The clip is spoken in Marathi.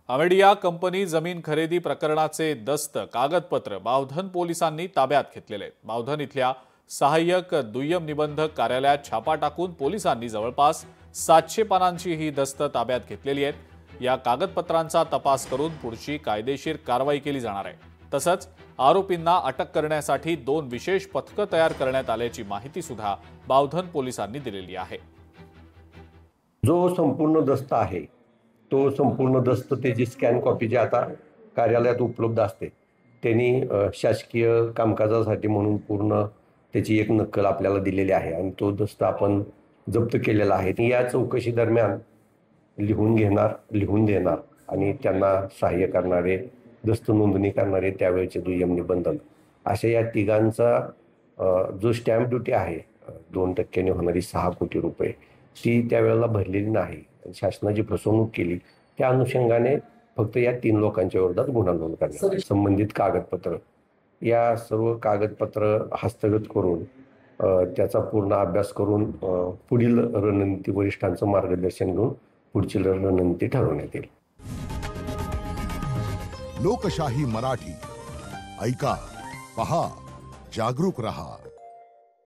अमेडिया कंपनी जमीन खरेदी प्रकरणाचे दस्त कागदपत्र बावधन पोलिसांनी ताब्यात घेतलेले। बावधन इथल्या सहाय्यक दुय्यम निबंधक कार्यालयात छापा टाकून पोलिसांनी जवळपास 700 पानांची ही दस्त ताब्यात घेतलेली आहेत। या कागदपत्रांचा तपास करून पुढची कायदेशीर कारवाई केली जाणार आहे। तसंच आरोपींना अटक करण्यासाठी 2 विशेष पथकं तयार करण्यात आल्याची माहिती सुद्धा बावधन पोलिसांनी दिलेली आहे। जो संपूर्ण दस्त आहे तो संपूर्ण दस्त त्याची स्कॅन कॉपी जी आता कार्यालयात उपलब्ध असते त्यांनी शासकीय कामकाजासाठी म्हणून पूर्ण त्याची एक नक्कल आपल्याला दिलेली आहे आणि तो दस्त आपण जप्त केलेला आहे। या चौकशी दरम्यान लिहून देणार आणि त्यांना सहाय्य करणारे दस्त नोंदणी करणारे त्यावेळेचे दुय्यम निबंधक अशा या तिघांचा जो स्टॅम्प ड्युटी आहे 2% होणारी 6 कोटी रुपये ती त्यावेळेला भरलेली नाही। शासनाची फसवणूक केली त्या अनुषंगाने फक्त या 3 लोकांच्या विरोधात गुन्हा नोंद करण्यात संबंधित कागदपत्र या सर्व कागदपत्र हस्तगत करून त्याचा पूर्ण अभ्यास करून पुढील रणनीती वरिष्ठांचं मार्गदर्शन घेऊन पुढची रणनीती ठरवण्यात येईल। लोकशाही मराठी ऐका, पहा, जागरूक रहा।